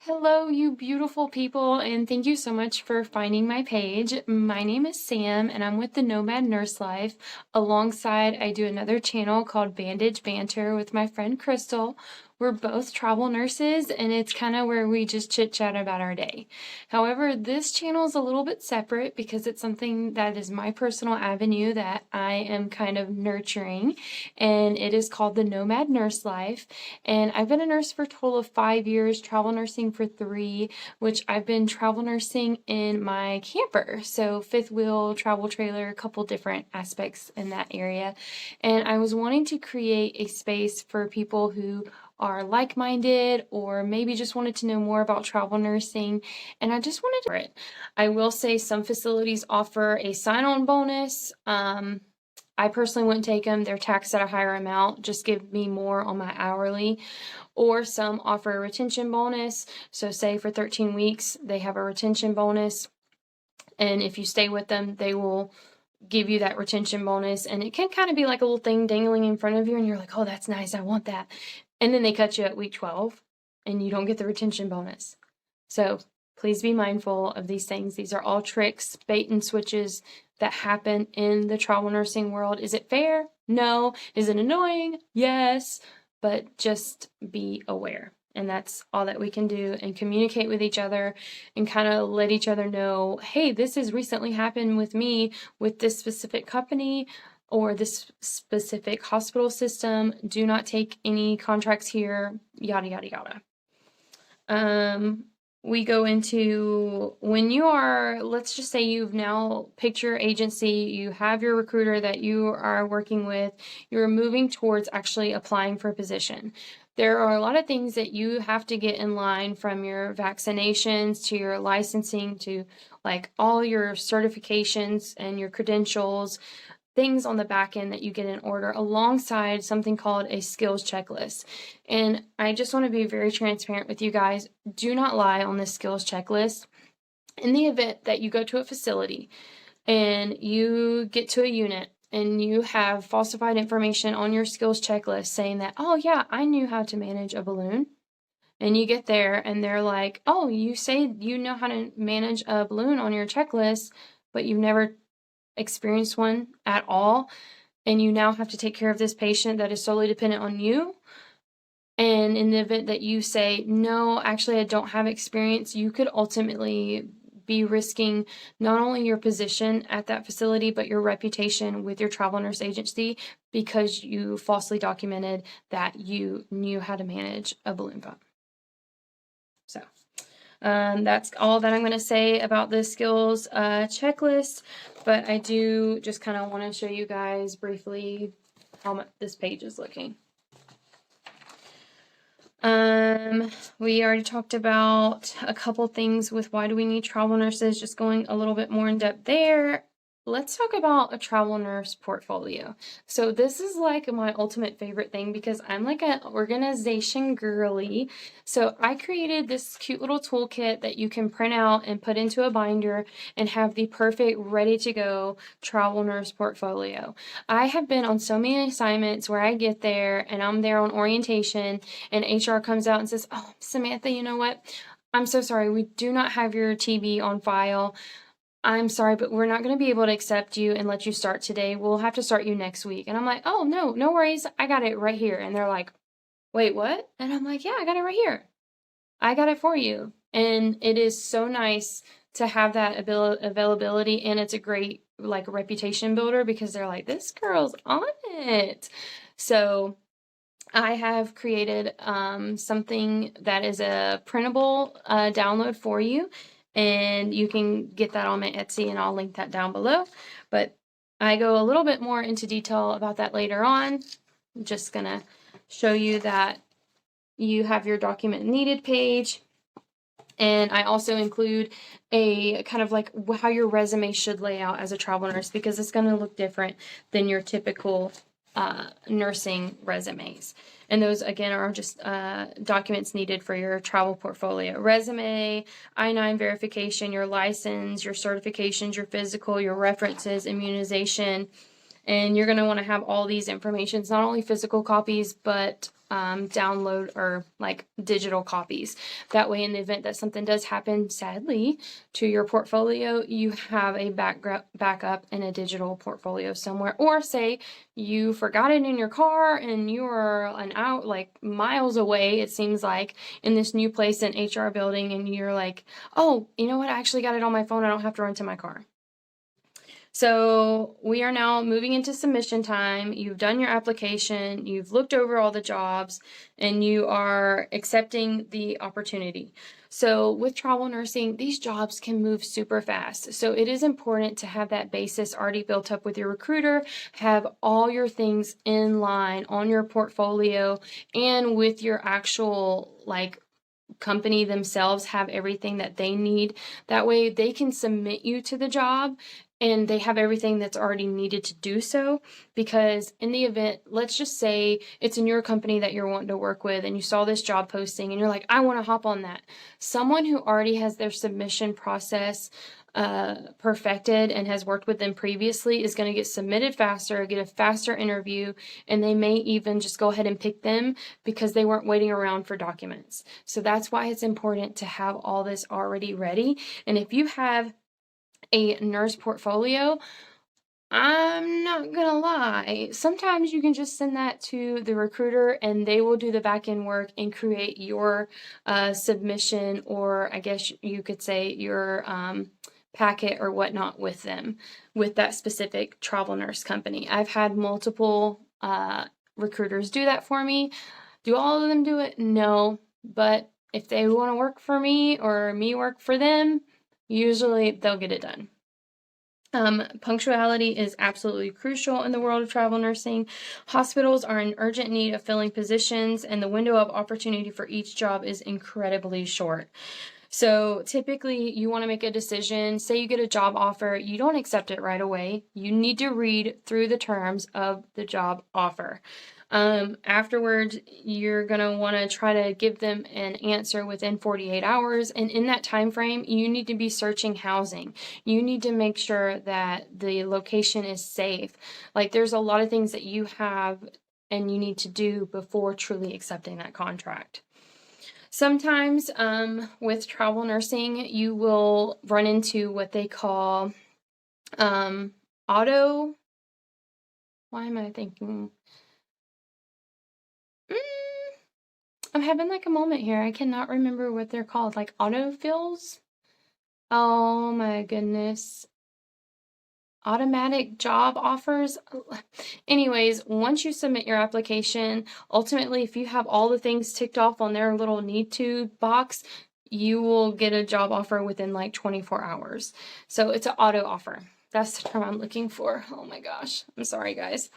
Hello, you beautiful people, and thank you so much for finding my page. My name is Sam, and I'm with the Nomad Nurse Life. Alongside, I do another channel called Bandage Banter with my friend Crystal. We're both travel nurses, and it's kind of where we just chit chat about our day. However, this channel is a little bit separate because it's something that is my personal avenue that I am kind of nurturing, and it is called the Nomad Nurse Life. And I've been a nurse for a total of 5 years, travel nursing for 3, which I've been travel nursing in my camper. So fifth wheel, travel trailer, a couple different aspects in that area. And I was wanting to create a space for people who are like-minded or maybe just wanted to know more about travel nursing, and I just wanted to it. I will say some facilities offer a sign-on bonus. I personally wouldn't take them. They're taxed at a higher amount. Just give me more on my hourly. Or some offer a retention bonus. So say for 13 weeks, they have a retention bonus. And if you stay with them, they will give you that retention bonus. And it can kind of be like a little thing dangling in front of you. And you're like, oh, that's nice. I want that. And then they cut you at week 12 and you don't get the retention bonus. So please be mindful of these things. These are all tricks, bait and switches that happen in the travel nursing world. Is it fair? No. Is it annoying? Yes. But just be aware. And that's all that we can do, and communicate with each other and kind of let each other know, hey, this has recently happened with me with this specific company or this specific hospital system. Do not take any contracts here, yada, yada, yada. We go into when you are, let's just say you've now picked your agency, you have your recruiter that you are working with, you're moving towards actually applying for a position. There are a lot of things that you have to get in line, from your vaccinations to your licensing to like all your certifications and your credentials, things on the back end that you get in order alongside something called a skills checklist. And I just want to be very transparent with you guys. Do not lie on this skills checklist. In the event that you go to a facility and you get to a unit and you have falsified information on your skills checklist saying that, oh yeah, I knew how to manage a balloon. And you get there and they're like, oh, you say you know how to manage a balloon on your checklist, but you've never experienced one at all, and you now have to take care of this patient that is solely dependent on you. And in the event that you say, no, actually, I don't have experience, you could ultimately be risking not only your position at that facility, but your reputation with your travel nurse agency because you falsely documented that you knew how to manage a balloon pump. So that's all that I'm going to say about the skills checklist, but I do just kind of want to show you guys briefly how this page is looking. We already talked about a couple things with why do we need travel nurses, just going a little bit more in depth there. Let's talk about a travel nurse portfolio. So this is like my ultimate favorite thing because I'm like an organization girly. So I created this cute little toolkit that you can print out and put into a binder and have the perfect ready to go travel nurse portfolio. I have been on so many assignments where I get there and I'm there on orientation and HR comes out and says, oh, Samantha, you know what? I'm so sorry. We do not have your TB on file. I'm sorry, but we're not going to be able to accept you and let you start today. We'll have to start you next week. And I'm like, oh, no worries. I got it right here. And they're like, wait, what? And I'm like, yeah, I got it right here. I got it for you. And it is so nice to have that availability. And it's a great like reputation builder because they're like, this girl's on it. So I have created something that is a printable download for you. And you can get that on my Etsy, and I'll link that down below. But I go a little bit more into detail about that later on. I'm just going to show you that you have your document needed page. And I also include a kind of like how your resume should lay out as a travel nurse because it's going to look different than your typical nursing resumes. And those, again, are just documents needed for your travel portfolio. Resume, I-9 verification, your license, your certifications, your physical, your references, immunization. And you're going to want to have all these informations, not only physical copies, but download or like digital copies. That way, in the event that something does happen, sadly, to your portfolio, you have a backup in a digital portfolio somewhere. Or say you forgot it in your car and you are like miles away, it seems like, in this new place in HR building, and you're like, oh, you know what? I actually got it on my phone. I don't have to run to my car. So we are now moving into submission time. You've done your application, you've looked over all the jobs, and you are accepting the opportunity. So with travel nursing, these jobs can move super fast. So it is important to have that basis already built up with your recruiter, have all your things in line on your portfolio, and with your actual company themselves have everything that they need. That way they can submit you to the job and they have everything that's already needed to do so. Because in the event, let's just say it's in your company that you're wanting to work with and you saw this job posting and you're like, I want to hop on that. Someone who already has their submission process perfected and has worked with them previously is going to get submitted faster, get a faster interview, and they may even just go ahead and pick them because they weren't waiting around for documents. So that's why it's important to have all this already ready. And if you have a nurse portfolio, I'm not gonna lie, sometimes you can just send that to the recruiter and they will do the back end work and create your submission, or I guess you could say your packet or whatnot with them, with that specific travel nurse company. I've had multiple recruiters do that for me. Do all of them do it? No, but if they want to work for me or me work for them, usually they'll get it done. Punctuality is absolutely crucial in the world of travel nursing. Hospitals are in urgent need of filling positions, and the window of opportunity for each job is incredibly short. So typically you want to make a decision. Say you get a job offer, you don't accept it right away. You need to read through the terms of the job offer. Afterwards, you're going to want to try to give them an answer within 48 hours. And in that time frame, you need to be searching housing. You need to make sure that the location is safe. Like, there's a lot of things that you have and you need to do before truly accepting that contract. Sometimes with travel nursing, you will run into what they call auto. Why am I thinking? I'm having like a moment here. I cannot remember what they're called. Like autofills? Oh my goodness. Automatic job offers. Anyways, once you submit your application, ultimately, if you have all the things ticked off on their little need to box, you will get a job offer within like 24 hours. So it's an auto offer. That's the term I'm looking for. Oh my gosh. I'm sorry, guys.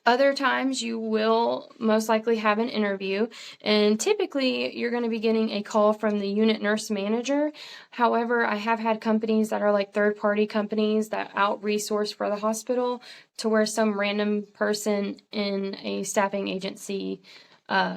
Other times you will most likely have an interview, and typically you're going to be getting a call from the unit nurse manager. However, I have had companies that are like third-party companies that out-resource for the hospital, to where some random person in a staffing agency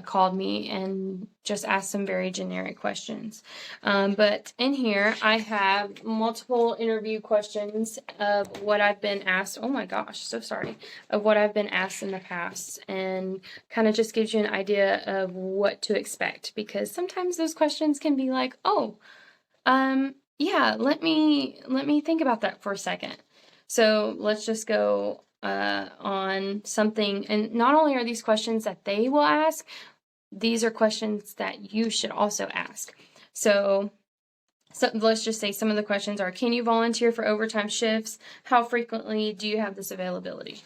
called me and just asked some very generic questions. But in here, I have multiple interview questions of what I've been asked. Oh my gosh, so sorry. Of what I've been asked in the past, and kind of just gives you an idea of what to expect, because sometimes those questions can be like, oh, yeah, let me think about that for a second. So let's just go on something. And not only are these questions that they will ask, these are questions that you should also ask. So let's just say some of the questions are, can you volunteer for overtime shifts? How frequently do you have this availability?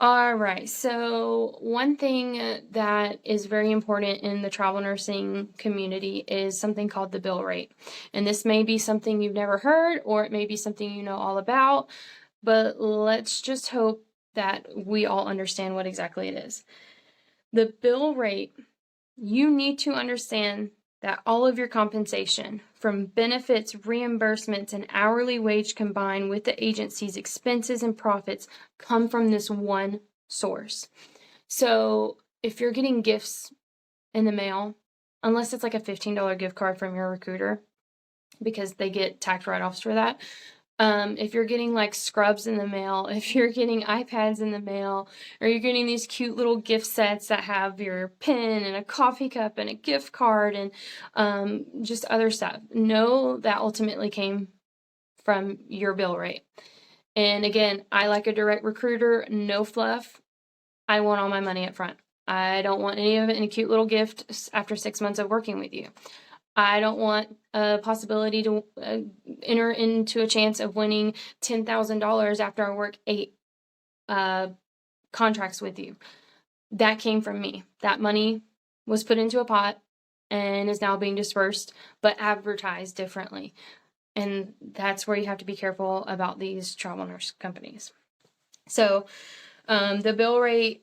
All right, so one thing that is very important in the travel nursing community is something called the bill rate. And this may be something you've never heard, or it may be something you know all about, but let's just hope that we all understand what exactly it is. The bill rate, you need to understand that all of your compensation, from benefits, reimbursements, and hourly wage combined with the agency's expenses and profits, come from this one source. So if you're getting gifts in the mail, unless it's like a $15 gift card from your recruiter, because they get tax write-offs for that, If you're getting like scrubs in the mail, if you're getting iPads in the mail, or you're getting these cute little gift sets that have your pen and a coffee cup and a gift card and just other stuff, know that ultimately came from your bill rate. And again, I like a direct recruiter, no fluff. I want all my money up front. I don't want any of it in a cute little gift after 6 months of working with you. I don't want a possibility to enter into a chance of winning $10,000 after I work 8 contracts with you. That came from me. That money was put into a pot and is now being dispersed, but advertised differently. And that's where you have to be careful about these travel nurse companies. So the bill rate,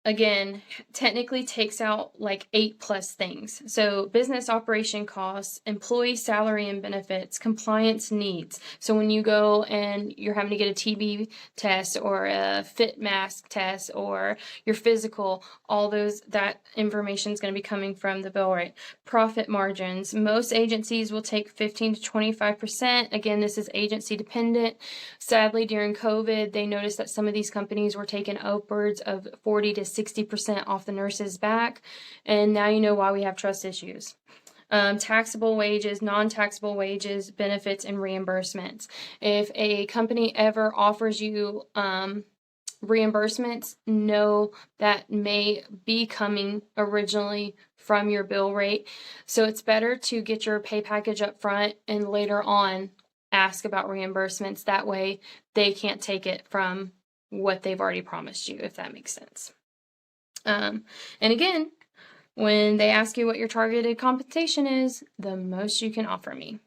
again, technically takes out like 8+ things. So business operation costs, employee salary and benefits, compliance needs. So when you go and you're having to get a TB test or a fit mask test or your physical, all those, that information is going to be coming from the bill rate. Profit margins. Most agencies will take 15 to 25%. Again, this is agency dependent. Sadly, during COVID, they noticed that some of these companies were taking upwards of 40 to 60% off the nurse's back. And now you know why we have trust issues. Taxable wages, non-taxable wages, benefits, and reimbursements. If a company ever offers you reimbursements, know that may be coming originally from your bill rate. So it's better to get your pay package up front and later on ask about reimbursements. That way they can't take it from what they've already promised you, if that makes sense. And again, when they ask you what your targeted compensation is, the most you can offer me.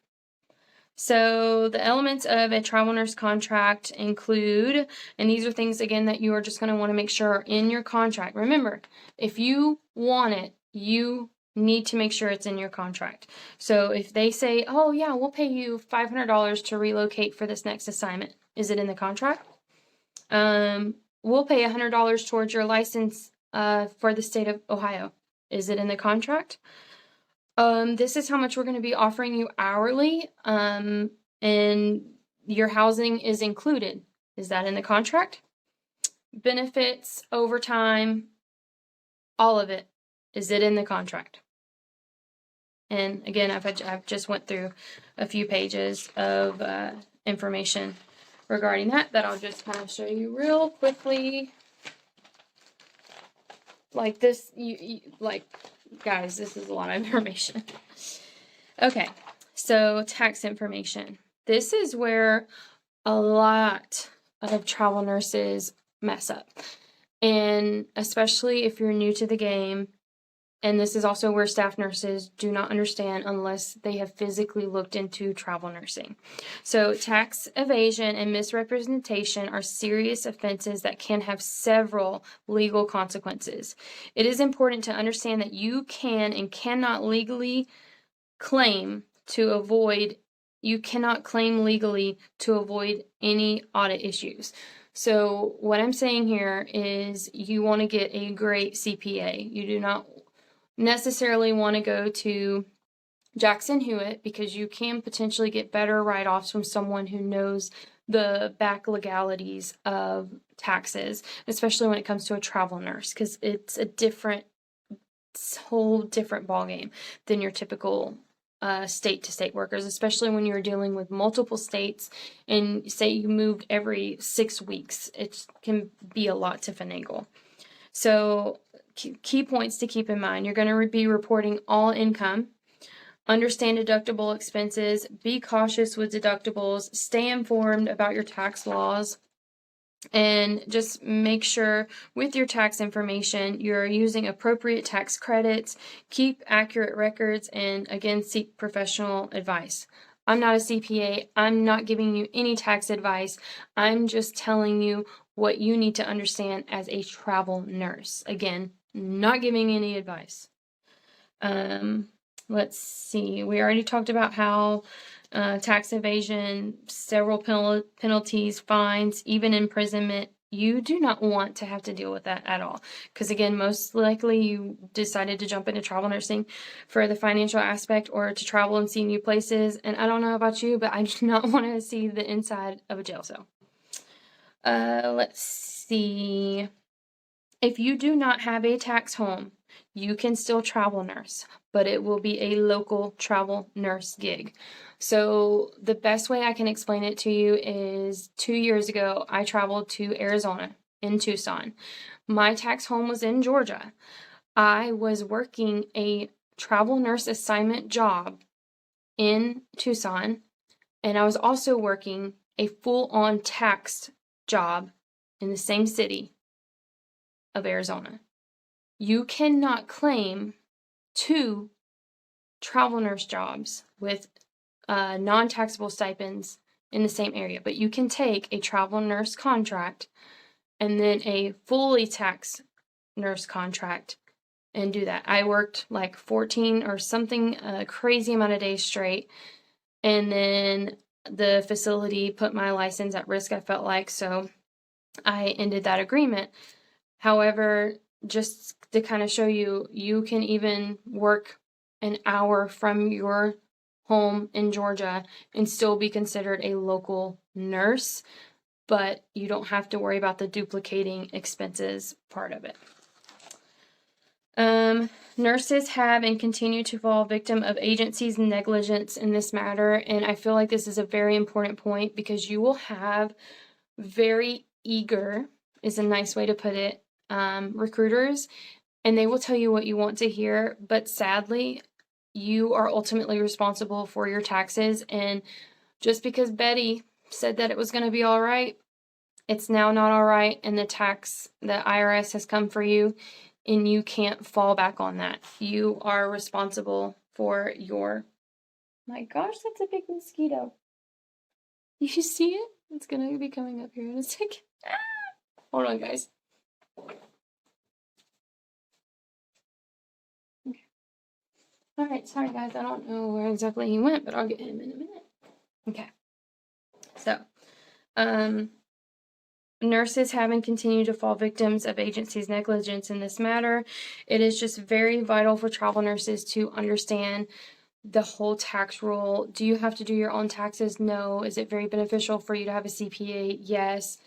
So the elements of a travel nurse contract include, and these are things again that you are just going to want to make sure are in your contract. Remember, if you want it, you need to make sure it's in your contract. So if they say, oh yeah, we'll pay you $500 to relocate for this next assignment, is it in the contract? We'll pay $100 towards your license for the state of Ohio. Is it in the contract? This is how much we're going to be offering you hourly, and your housing is included. Is that in the contract? Benefits, overtime, all of it. Is it in the contract? And again, I've just went through a few pages of information regarding that I'll just kind of show you real quickly. Like this, like, guys, this is a lot of information. Okay, so tax information. This is where a lot of travel nurses mess up. And especially if you're new to the game, and this is also where staff nurses do not understand unless they have physically looked into travel nursing. So tax evasion and misrepresentation are serious offenses that can have several legal consequences. It is important to understand that you can and cannot legally claim to avoid, you cannot claim legally to avoid any audit issues. So what I'm saying here is you want to get a great CPA. You do not necessarily want to go to Jackson Hewitt because you can potentially get better write-offs from someone who knows the back legalities of taxes, especially when it comes to a travel nurse, because it's a whole different ballgame than your typical state-to-state workers, especially when you're dealing with multiple states and say you moved every 6 weeks. It can be a lot to finagle. So key points to keep in mind. You're going to be reporting all income. Understand deductible expenses. Be cautious with deductibles. Stay informed about your tax laws. And just make sure with your tax information, you're using appropriate tax credits. Keep accurate records. And again, seek professional advice. I'm not a CPA. I'm not giving you any tax advice. I'm just telling you what you need to understand as a travel nurse. Again, not giving any advice. Let's see. We already talked about how tax evasion, several penalties, fines, even imprisonment You do not want to have to deal with that at all. Because again, most likely you decided to jump into travel nursing for the financial aspect or to travel and see new places. And I don't know about you, but I do not want to see the inside of a jail cell. Let's see. If you do not have a tax home, you can still travel nurse, but it will be a local travel nurse gig. So the best way I can explain it to you is 2 years ago, I traveled to Arizona in Tucson. My tax home was in Georgia. I was working a travel nurse assignment job in Tucson, and I was also working a full-on taxed job in the same city of Arizona. You cannot claim 2 travel nurse jobs with non-taxable stipends in the same area, but you can take a travel nurse contract and then a fully taxed nurse contract and do that. I worked like 14 or something, a crazy amount of days straight, and then the facility put my license at risk, I felt like, so I ended that agreement. However, just to kind of show you, you can even work an hour from your home in Georgia and still be considered a local nurse, but you don't have to worry about the duplicating expenses part of it. Nurses have and continue to fall victim of agencies' negligence in this matter, and I feel like this is a very important point because you will have very eager, is a nice way to put it, recruiters, and they will tell you what you want to hear, but sadly, you are ultimately responsible for your taxes, and just because Betty said that it was going to be all right, it's now not all right, and the IRS has come for you, and you can't fall back on that. You are responsible for your, my gosh, that's a big mosquito. You see it? It's going to be coming up here in a second. Hold on, guys. Okay. All right, sorry, guys. I don't know where exactly he went, but I'll get him in a minute. Okay. So, nurses have and continue to fall victims of agencies' negligence in this matter. It is just very vital for travel nurses to understand the whole tax rule. Do you have to do your own taxes? No. Is it very beneficial for you to have a CPA? Yes.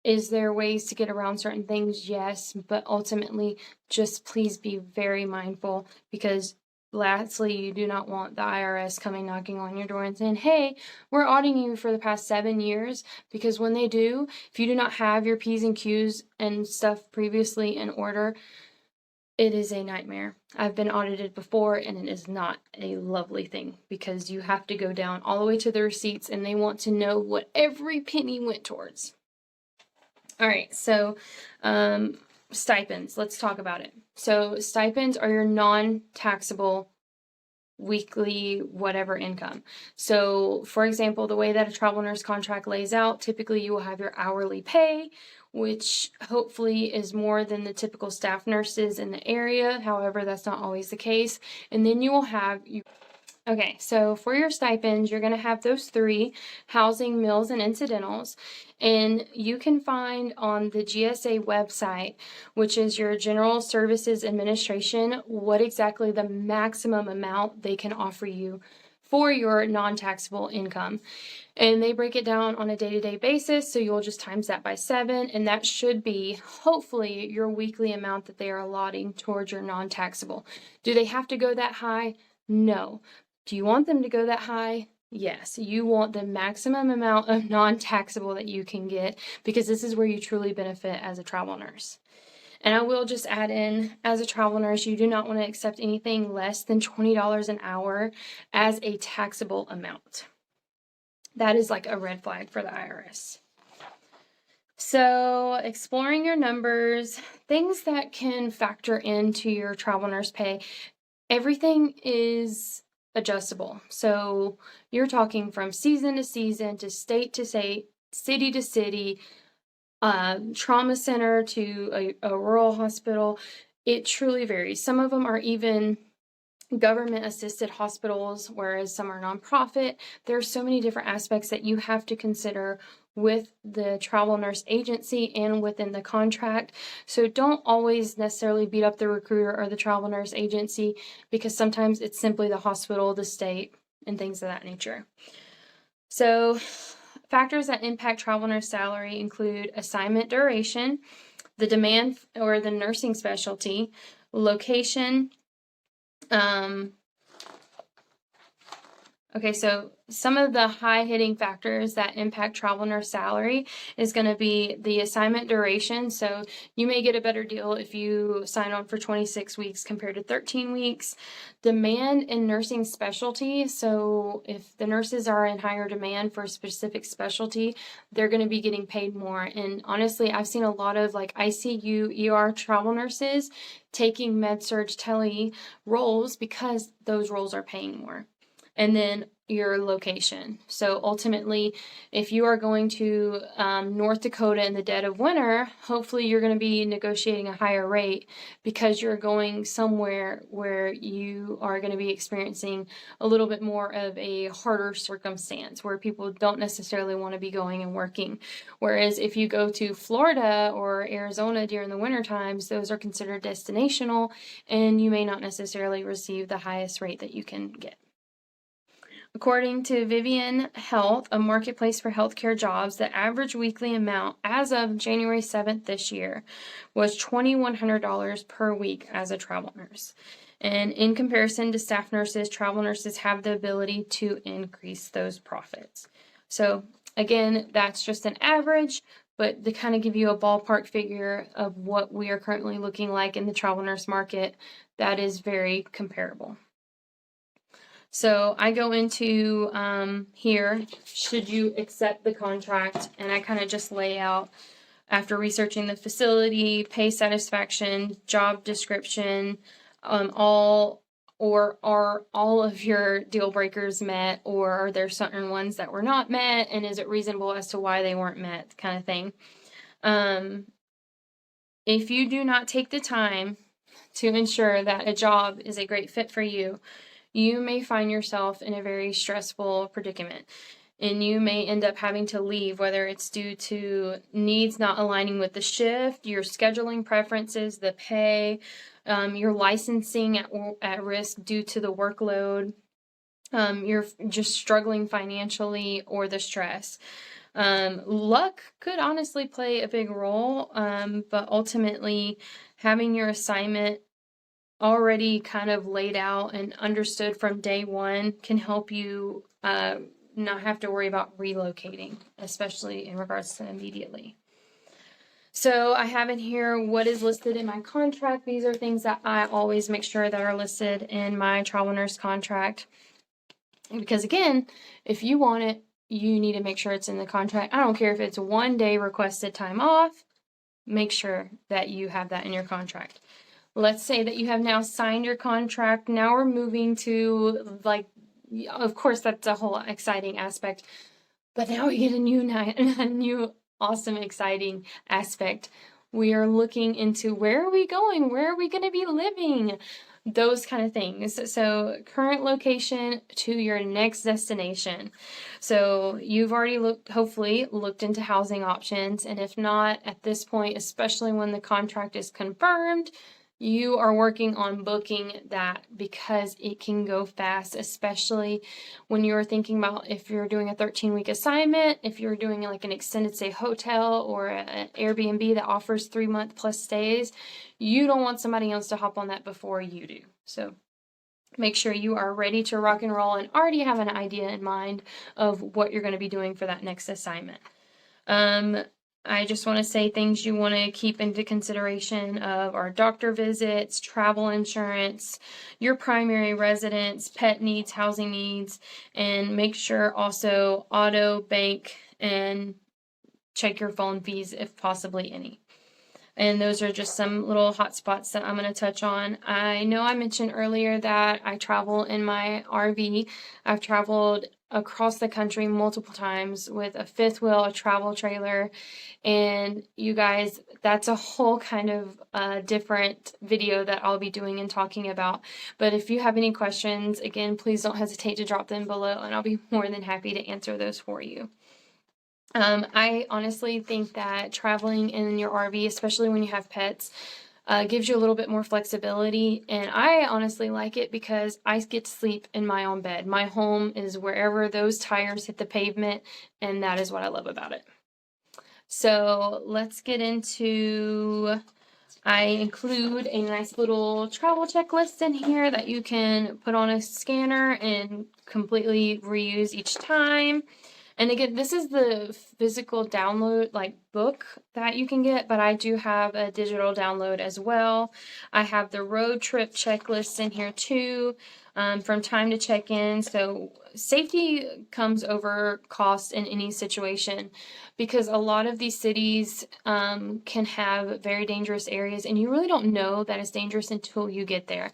Is there ways to get around certain things? Yes. But ultimately, just please be very mindful because lastly, you do not want the IRS coming knocking on your door and saying, hey, we're auditing you for the past 7 years, because when they do, if you do not have your P's and Q's and stuff previously in order, it is a nightmare. I've been audited before and it is not a lovely thing because you have to go down all the way to the receipts and they want to know what every penny went towards. All right, so stipends, let's talk about it. So stipends are your non-taxable weekly whatever income. So for example, the way that a travel nurse contract lays out, typically you will have your hourly pay, which hopefully is more than the typical staff nurses in the area. However, that's not always the case. And then you will have okay, so for your stipends, you're going to have those 3: housing, meals, and incidentals. And you can find on the GSA website, which is your General Services Administration, what exactly the maximum amount they can offer you for your non-taxable income. And they break it down on a day-to-day basis, so you'll just times that by 7, and that should be, hopefully, your weekly amount that they are allotting towards your non-taxable. Do they have to go that high? No. Do you want them to go that high? Yes. You want the maximum amount of non-taxable that you can get because this is where you truly benefit as a travel nurse. And I will just add in, as a travel nurse, you do not want to accept anything less than $20 an hour as a taxable amount. That is like a red flag for the IRS. So, exploring your numbers, things that can factor into your travel nurse pay, everything is adjustable. So you're talking from season to season, to state, city to city, trauma center to a rural hospital. It truly varies. Some of them are even government assisted hospitals, whereas some are nonprofit. There are so many different aspects that you have to consider with the travel nurse agency and within the contract. So don't always necessarily beat up the recruiter or the travel nurse agency, because sometimes it's simply the hospital, the state, and things of that nature. So factors that impact travel nurse salary include assignment duration, the demand or the nursing specialty, location. Okay, so some of the high-hitting factors that impact travel nurse salary is going to be the assignment duration. So you may get a better deal if you sign on for 26 weeks compared to 13 weeks. Demand in nursing specialty. So if the nurses are in higher demand for a specific specialty, they're going to be getting paid more. And honestly, I've seen a lot of like ICU, ER travel nurses taking med-surg tele roles because those roles are paying more. And then your location. So ultimately, if you are going to North Dakota in the dead of winter, hopefully you're going to be negotiating a higher rate because you're going somewhere where you are going to be experiencing a little bit more of a harder circumstance where people don't necessarily want to be going and working. Whereas if you go to Florida or Arizona during the winter times, those are considered destinational, and you may not necessarily receive the highest rate that you can get. According to Vivian Health, a marketplace for healthcare jobs, the average weekly amount as of January 7th this year was $2,100 per week as a travel nurse. And in comparison to staff nurses, travel nurses have the ability to increase those profits. So again, that's just an average, but to kind of give you a ballpark figure of what we are currently looking like in the travel nurse market, that is very comparable. So I go into here, should you accept the contract, and I kind of just lay out after researching the facility, pay satisfaction, job description, are all of your deal breakers met, or are there certain ones that were not met, and is it reasonable as to why they weren't met, kind of thing. If you do not take the time to ensure that a job is a great fit for you, you may find yourself in a very stressful predicament, and you may end up having to leave, whether it's due to needs not aligning with the shift, your scheduling preferences, the pay, your licensing at risk due to the workload, you're just struggling financially, or the stress. Luck could honestly play a big role, but ultimately having your assignment already kind of laid out and understood from day one can help you not have to worry about relocating, especially in regards to immediately. So I have in here what is listed in my contract. These are things that I always make sure that are listed in my travel nurse contract. Because again, if you want it, you need to make sure it's in the contract. I don't care if it's 1 day requested time off, make sure that you have that in your contract. Let's say that you have now signed your contract. Now we're moving to, like, of course, that's a whole exciting aspect. But now we get a new awesome, exciting aspect. We are looking into where are we going? Where are we going to be living? Those kind of things. So current location to your next destination. So you've already hopefully looked into housing options. And if not, at this point, especially when the contract is confirmed, you are working on booking that, because it can go fast, especially when you're thinking about if you're doing a 13-week assignment, if you're doing like an extended stay hotel or an Airbnb that offers 3-month plus stays. You don't want somebody else to hop on that before you do. So make sure you are ready to rock and roll and already have an idea in mind of what you're going to be doing for that next assignment. I just want to say things you want to keep into consideration of our doctor visits, travel insurance, your primary residence, pet needs, housing needs, and make sure also auto, bank, and check your phone fees if possibly any. And those are just some little hot spots that I'm going to touch on. I know I mentioned earlier that I travel in my RV. I've traveled across the country multiple times with a fifth wheel, a travel trailer, and you guys, that's a whole kind of different video that I'll be doing and talking about. But if you have any questions, again, please don't hesitate to drop them below, and I'll be more than happy to answer those for you. I honestly think that traveling in your RV, especially when you have pets, gives you a little bit more flexibility, and I honestly like it because I get to sleep in my own bed. My home is wherever those tires hit the pavement, and that is what I love about it. So let's get into, I include a nice little travel checklist in here that you can put on a scanner and completely reuse each time. And again, this is the physical download, like book that you can get, but I do have a digital download as well. I have the road trip checklist in here too, from time to check in. So safety comes over cost in any situation, because a lot of these cities can have very dangerous areas, and you really don't know that it's dangerous until you get there.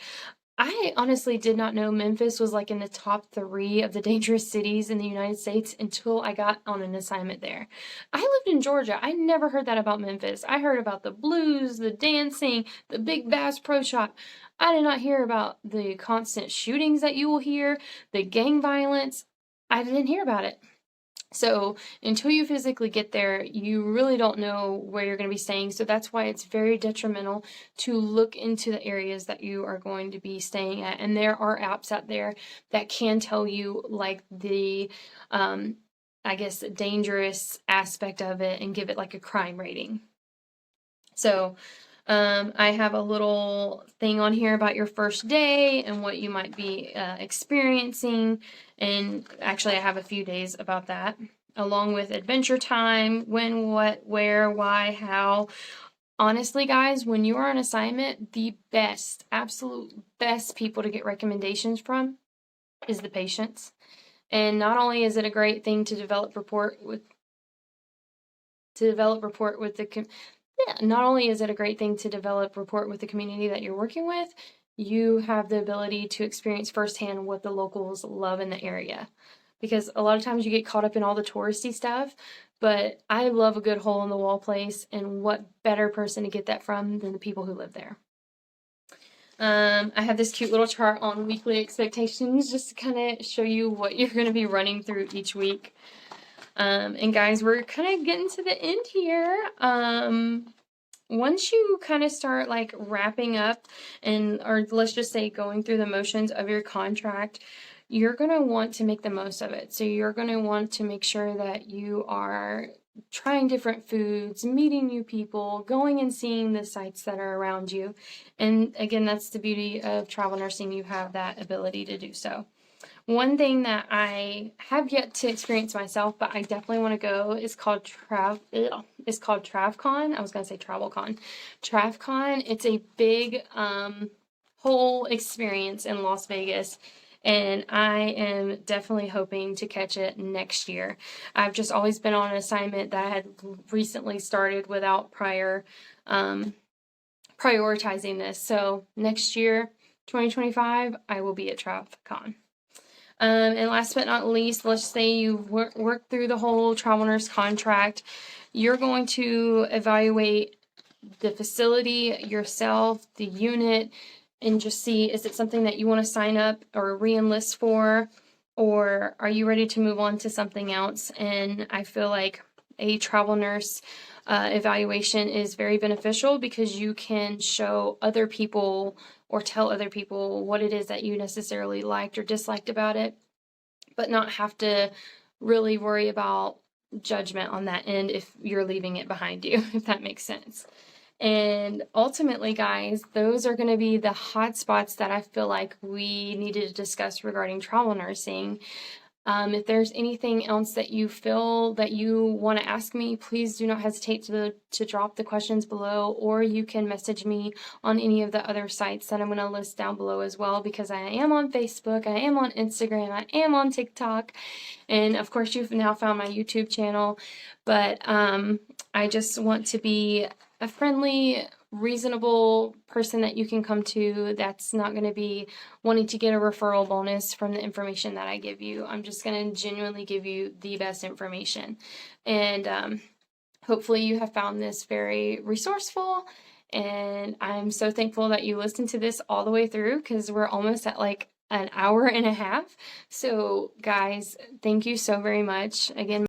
I honestly did not know Memphis was like in the top 3 of the dangerous cities in the United States until I got on an assignment there. I lived in Georgia. I never heard that about Memphis. I heard about the blues, the dancing, the big Bass Pro Shop. I did not hear about the constant shootings that you will hear, the gang violence. I didn't hear about it. So until you physically get there, you really don't know where you're going to be staying. So that's why it's very detrimental to look into the areas that you are going to be staying at. And there are apps out there that can tell you like the, I guess, dangerous aspect of it and give it like a crime rating. So I have a little thing on here about your first day and what you might be experiencing. And actually, I have a few days about that, along with adventure time, when, what, where, why, how. Honestly, guys, when you are on assignment, the best, absolute best people to get recommendations from is the patients. And not only is it a great thing to develop rapport with the not only is it a great thing to develop rapport with the community that you're working with, you have the ability to experience firsthand what the locals love in the area. Because a lot of times you get caught up in all the touristy stuff, but I love a good hole in the wall place, and what better person to get that from than the people who live there. I have this cute little chart on weekly expectations just to kind of show you what you're going to be running through each week. And guys, we're kind of getting to the end here. Once you kind of start like wrapping up or let's just say going through the motions of your contract, you're going to want to make the most of it. So you're going to want to make sure that you are trying different foods, meeting new people, going and seeing the sites that are around you. And again, that's the beauty of travel nursing. You have that ability to do so. One thing that I have yet to experience myself, but I definitely want to go, is called TravCon. I was going to say TravelCon. TravCon, it's a big whole experience in Las Vegas, and I am definitely hoping to catch it next year. I've just always been on an assignment that I had recently started without prior prioritizing this. So next year, 2025, I will be at TravCon. And last but not least, let's say you work through the whole travel nurse contract. You're going to evaluate the facility, yourself, the unit, and just see, is it something that you want to sign up or re-enlist for, or are you ready to move on to something else? And I feel like a travel nurse evaluation is very beneficial, because you can show other people or tell other people what it is that you necessarily liked or disliked about it, but not have to really worry about judgment on that end if you're leaving it behind you, if that makes sense. And ultimately, guys, those are going to be the hot spots that I feel like we needed to discuss regarding travel nursing. If there's anything else that you feel that you want to ask me, please do not hesitate to drop the questions below, or you can message me on any of the other sites that I'm going to list down below as well, because I am on Facebook, I am on Instagram, I am on TikTok, and of course you've now found my YouTube channel. But I just want to be a friendly, reasonable person that you can come to that's not going to be wanting to get a referral bonus from the information that I give you. I'm just going to genuinely give you the best information. And hopefully, you have found this very resourceful. And I'm so thankful that you listened to this all the way through because we're almost at like an hour and a half. So, guys, thank you so very much. Again,